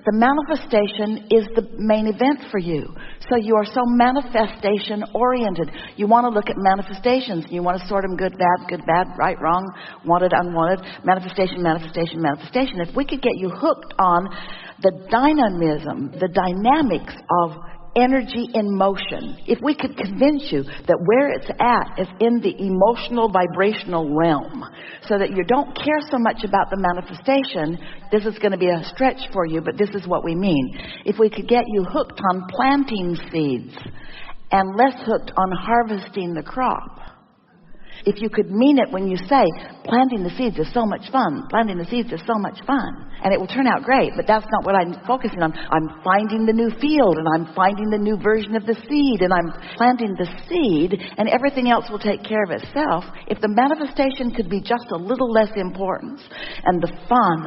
The manifestation is the main event for you. So you are so manifestation oriented. You want to look at manifestations. You want to sort them good, bad, right, wrong, wanted, unwanted, manifestation, manifestation, manifestation. If we could get you hooked on the dynamism, the dynamics of energy in motion, if we could convince you that where it's at is in the emotional vibrational realm, so that you don't care so much about the manifestation, this is going to be a stretch for you, but this is what we mean. If we could get you hooked on planting seeds and less hooked on harvesting the crop. If you could mean it when you say, planting the seeds is so much fun. Planting the seeds is so much fun. And it will turn out great, but that's not what I'm focusing on. I'm finding the new field, and I'm finding the new version of the seed, and I'm planting the seed, and everything else will take care of itself. If the manifestation could be just a little less important, and the fun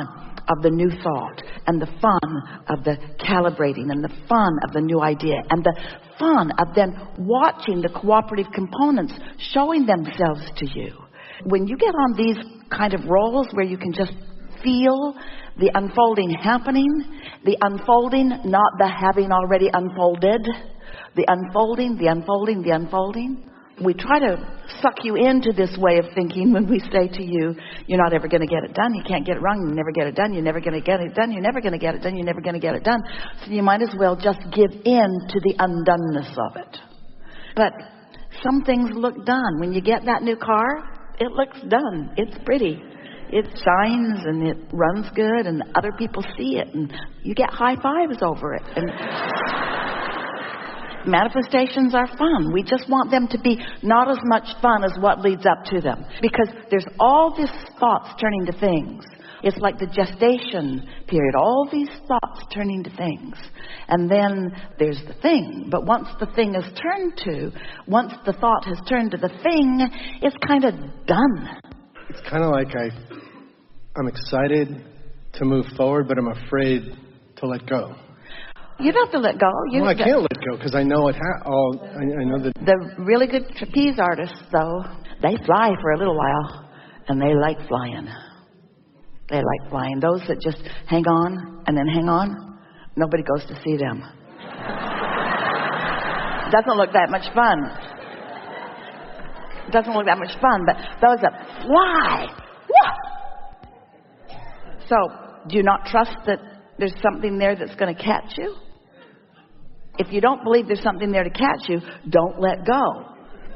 of the new thought, and the fun of the calibrating, and the fun of the new idea, and the fun of then watching the cooperative components showing themselves to you. When you get on these kind of roles where you can just feel the unfolding happening, the unfolding, not the having already unfolded, the unfolding, the unfolding, the unfolding. We try to suck you into this way of thinking when we say to you, you're not ever going to get it done. You can't get it wrong. You never get it done. You're never going to get it done. You're never going to get it done. You're never going to get it done. So you might as well just give in to the undoneness of it. But some things look done. When you get that new car, it looks done. It's pretty. It shines and it runs good and other people see it and you get high fives over it. And manifestations are fun. We just want them to be not as much fun as what leads up to them. Because there's all these thoughts turning to things. It's like the gestation period. All these thoughts turning to things. And then there's the thing. But once the thing is turned to, once the thought has turned to the thing, it's kind of done. It's kind of like I'm excited to move forward, but I'm afraid to let go. You don't have to let go. I can't let go because I know it. I know that. The really good trapeze artists, though, they fly for a little while, and they like flying. They like flying. Those that just hang on and then hang on, nobody goes to see them. Doesn't look that much fun. Doesn't look that much fun, but those that fly. Whoa! So, do you not trust that there's something there that's going to catch you? If you don't believe there's something there to catch you, don't let go.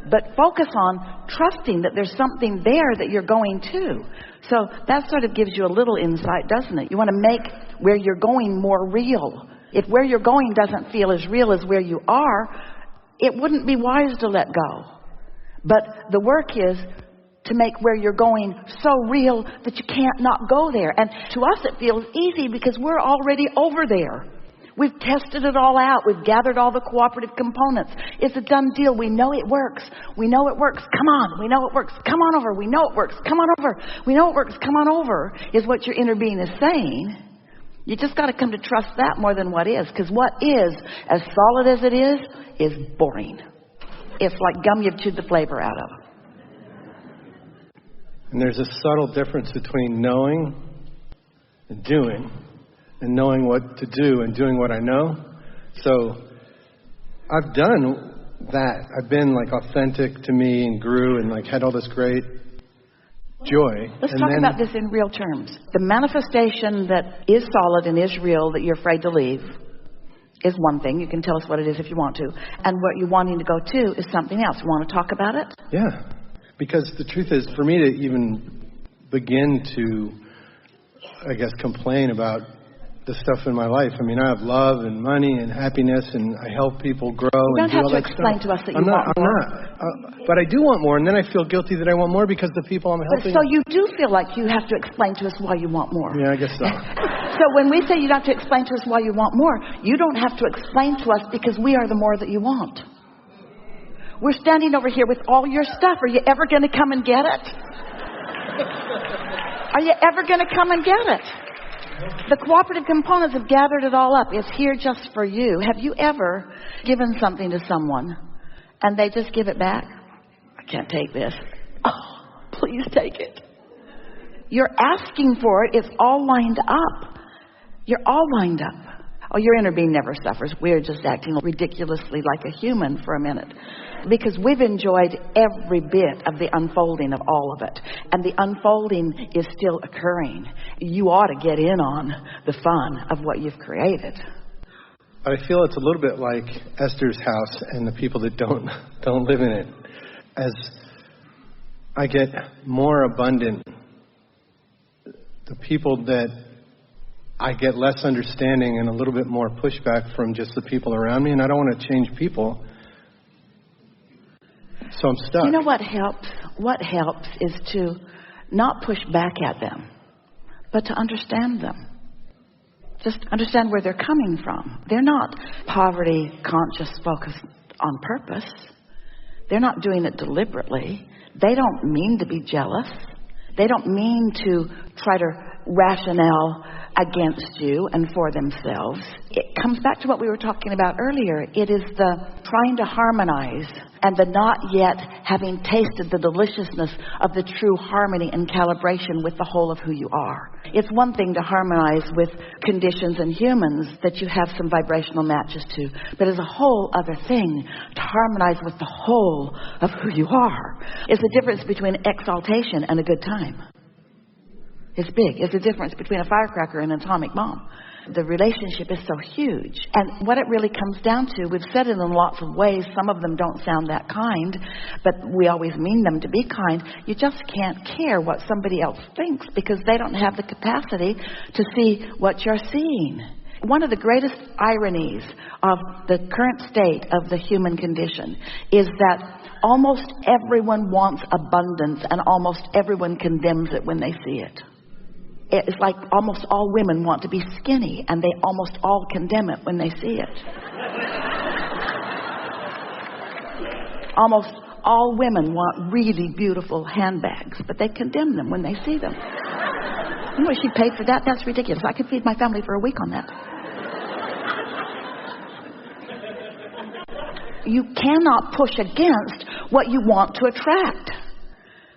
But focus on trusting that there's something there that you're going to. So that sort of gives you a little insight, doesn't it? You want to make where you're going more real. If where you're going doesn't feel as real as where you are, it wouldn't be wise to let go. But the work is to make where you're going so real that you can't not go there. And to us it feels easy because we're already over there. We've tested it all out. We've gathered all the cooperative components. It's a done deal. We know it works. We know it works. Come on. We know it works. Come on over. We know it works. Come on over. We know it works. Come on over is what your inner being is saying. You just got to come to trust that more than what is. Because what is, as solid as it is boring. It's like gum you've chewed the flavor out of. And there's a subtle difference between knowing and doing, and knowing what to do and doing what I know. So I've done that. I've been like authentic to me and grew and like had all this great joy. Let's talk about this in real terms. The manifestation that is solid and is real that you're afraid to leave is one thing. You can tell us what it is if you want to. And what you're wanting to go to is something else. You want to talk about it? Yeah. Because the truth is, for me to even begin to, I guess, complain about the stuff in my life. I mean, I have love and money and happiness, and I help people grow. You don't and do have all to that explain stuff. to us that you want more. I'm not. But I do want more, and then I feel guilty that I want more because the people I'm helping. So you do feel like you have to explain to us why you want more. Yeah, I guess so. So when we say you don't have to explain to us why you want more, you don't have to explain to us because we are the more that you want. We're standing over here with all your stuff. Are you ever going to come and get it? Are you ever going to come and get it? The cooperative components have gathered it all up. It's here just for you. Have you ever given something to someone and they just give it back? I can't take this. Oh, please take it. You're asking for it. It's all lined up. You're all lined up. Oh, your inner being never suffers. We're just acting ridiculously like a human for a minute. Because we've enjoyed every bit of the unfolding of all of it. And the unfolding is still occurring. You ought to get in on the fun of what you've created. I feel it's a little bit like Ester's house and the people that don't live in it. As I get more abundant, the people that I get less understanding and a little bit more pushback from just the people around me, and I don't want to change people. So I'm stuck. You know what helps? What helps is to not push back at them, but to understand them. Just understand where they're coming from. They're not poverty conscious focused on purpose. They're not doing it deliberately. They don't mean to be jealous. They don't mean to try to rationale against you and for themselves. It comes back to what we were talking about earlier. It is the trying to harmonize and the not yet having tasted the deliciousness of the true harmony and calibration with the whole of who you are. It's one thing to harmonize with conditions and humans that you have some vibrational matches to, but it's a whole other thing to harmonize with the whole of who you are. It's the difference between exaltation and a good time. It's big. It's the difference between a firecracker and an atomic bomb. The relationship is so huge. And what it really comes down to, we've said it in lots of ways. Some of them don't sound that kind, but we always mean them to be kind. You just can't care what somebody else thinks because they don't have the capacity to see what you're seeing. One of the greatest ironies of the current state of the human condition is that almost everyone wants abundance and almost everyone condemns it when they see it. It's like almost all women want to be skinny, and they almost all condemn it when they see it. Almost all women want really beautiful handbags, but they condemn them when they see them. You know what she paid for that? That's ridiculous. I could feed my family for a week on that. You cannot push against what you want to attract.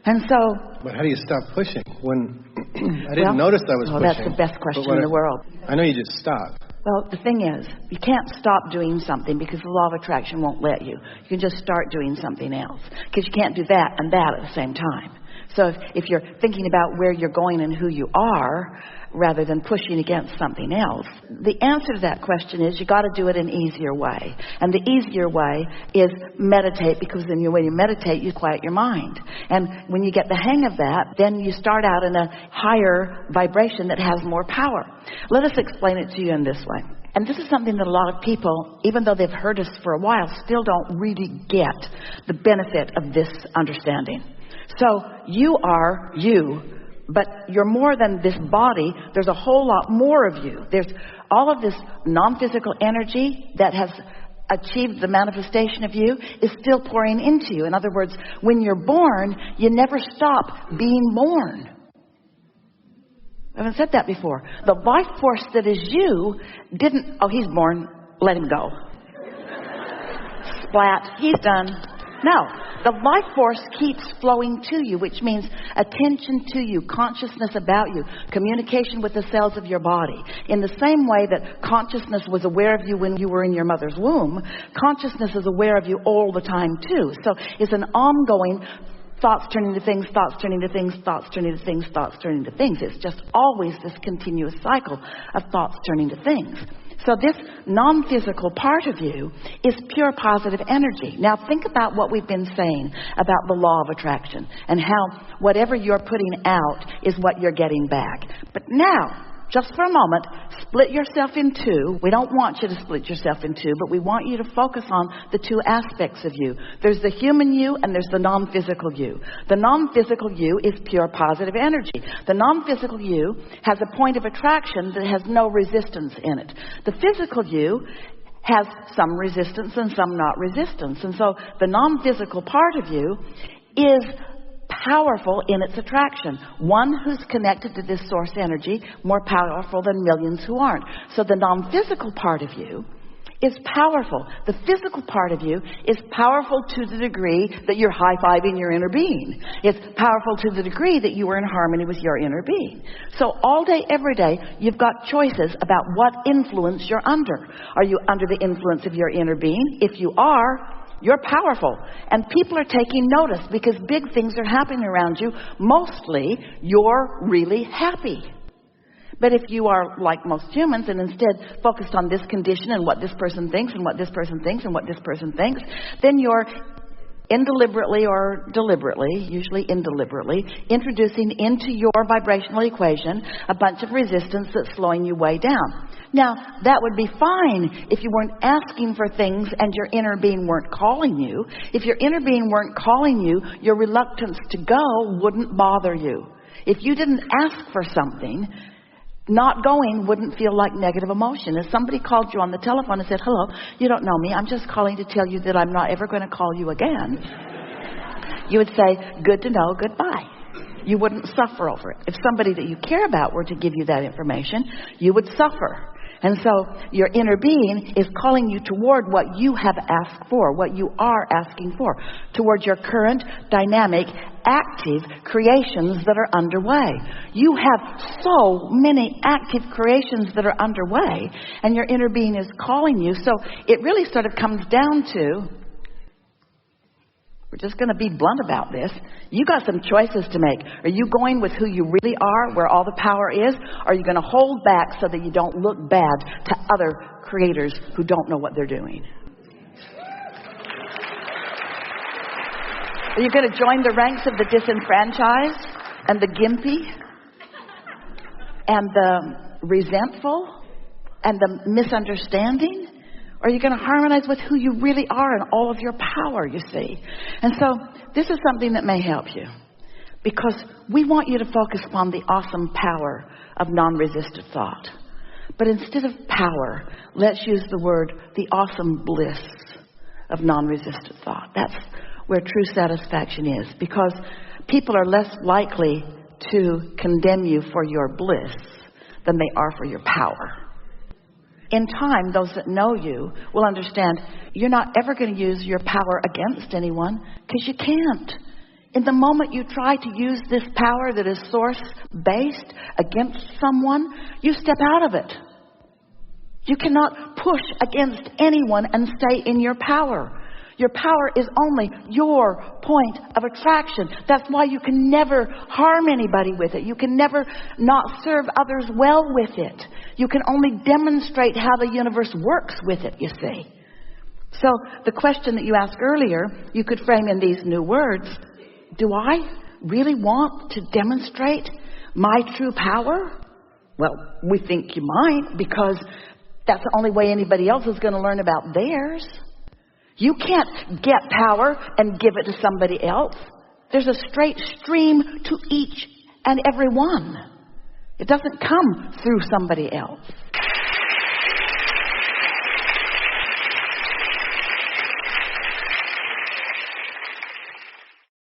And so... But how do you stop pushing when I didn't notice I was pushing? That's the best question in the world. I know you just stop. Well, the thing is, you can't stop doing something because the law of attraction won't let you. You can just start doing something else because you can't do that and that at the same time. So if you're thinking about where you're going and who you are rather than pushing against something else, the answer to that question is you got to do it an easier way. And the easier way is meditate, because then when you meditate, you quiet your mind. And when you get the hang of that, then you start out in a higher vibration that has more power. Let us explain it to you in this way. And this is something that a lot of people, even though they've heard us for a while, still don't really get the benefit of this understanding. So you are you, but you're more than this body. There's a whole lot more of you. There's all of this non-physical energy that has achieved the manifestation of you is still pouring into you. In other words, when you're born, you never stop being born. I haven't said that before. The life force that is you didn't, oh, he's born, let him go. Splat, he's done. No, the life force keeps flowing to you, which means attention to you, consciousness about you, communication with the cells of your body. In the same way that consciousness was aware of you when you were in your mother's womb, consciousness is aware of you all the time too. So it's an ongoing thoughts turning to things, thoughts turning to things, thoughts turning to things, thoughts turning to things. It's just always this continuous cycle of thoughts turning to things. So this non-physical part of you is pure positive energy. Now think about what we've been saying about the law of attraction and how whatever you're putting out is what you're getting back. But now, just for a moment, split yourself in two. We don't want you to split yourself in two, but we want you to focus on the two aspects of you. There's the human you and there's the non-physical you. The non-physical you is pure positive energy. The non-physical you has a point of attraction that has no resistance in it. The physical you has some resistance and some not resistance. And so the non-physical part of you is powerful in its attraction. One who's connected to this source energy, more powerful than millions who aren't. So the non-physical part of you is powerful. The physical part of you is powerful to the degree that you're high-fiving your inner being. It's powerful to the degree that you are in harmony with your inner being. So all day, every day, you've got choices about what influence you're under. Are you under the influence of your inner being? If you are, you're powerful. And people are taking notice because big things are happening around you. Mostly, you're really happy. But if you are like most humans and instead focused on this condition and what this person thinks and what this person thinks and what this person thinks, then you're indeliberately or deliberately, usually indeliberately, introducing into your vibrational equation a bunch of resistance that's slowing you way down. Now, that would be fine if you weren't asking for things and your inner being weren't calling you. If your inner being weren't calling you, your reluctance to go wouldn't bother you. If you didn't ask for something, not going wouldn't feel like negative emotion. If somebody called you on the telephone and said, hello, you don't know me, I'm just calling to tell you that I'm not ever going to call you again, you would say, good to know, goodbye. You wouldn't suffer over it. If somebody that you care about were to give you that information, you would suffer. And so your inner being is calling you toward what you have asked for, what you are asking for, toward your current, dynamic, active creations that are underway. You have so many active creations that are underway, and your inner being is calling you. So it really sort of comes down to, we're just going to be blunt about this. You got some choices to make. Are you going with who you really are, where all the power is? Or are you going to hold back so that you don't look bad to other creators who don't know what they're doing? Are you going to join the ranks of the disenfranchised and the gimpy and the resentful and the misunderstanding? Or are you going to harmonize with who you really are and all of your power, you see? And so this is something that may help you, because we want you to focus upon the awesome power of non-resistant thought. But instead of power, let's use the word, the awesome bliss of non-resistant thought. That's where true satisfaction is, because people are less likely to condemn you for your bliss than they are for your power. In time, those that know you will understand you're not ever going to use your power against anyone, because you can't. In the moment you try to use this power that is source-based against someone, you step out of it. You cannot push against anyone and stay in your power. Your power is only your point of attraction. That's why you can never harm anybody with it. You can never not serve others well with it. You can only demonstrate how the universe works with it, you see. So the question that you asked earlier, you could frame in these new words. Do I really want to demonstrate my true power? Well, we think you might, because that's the only way anybody else is going to learn about theirs. You can't get power and give it to somebody else. There's a straight stream to each and every one. It doesn't come through somebody else.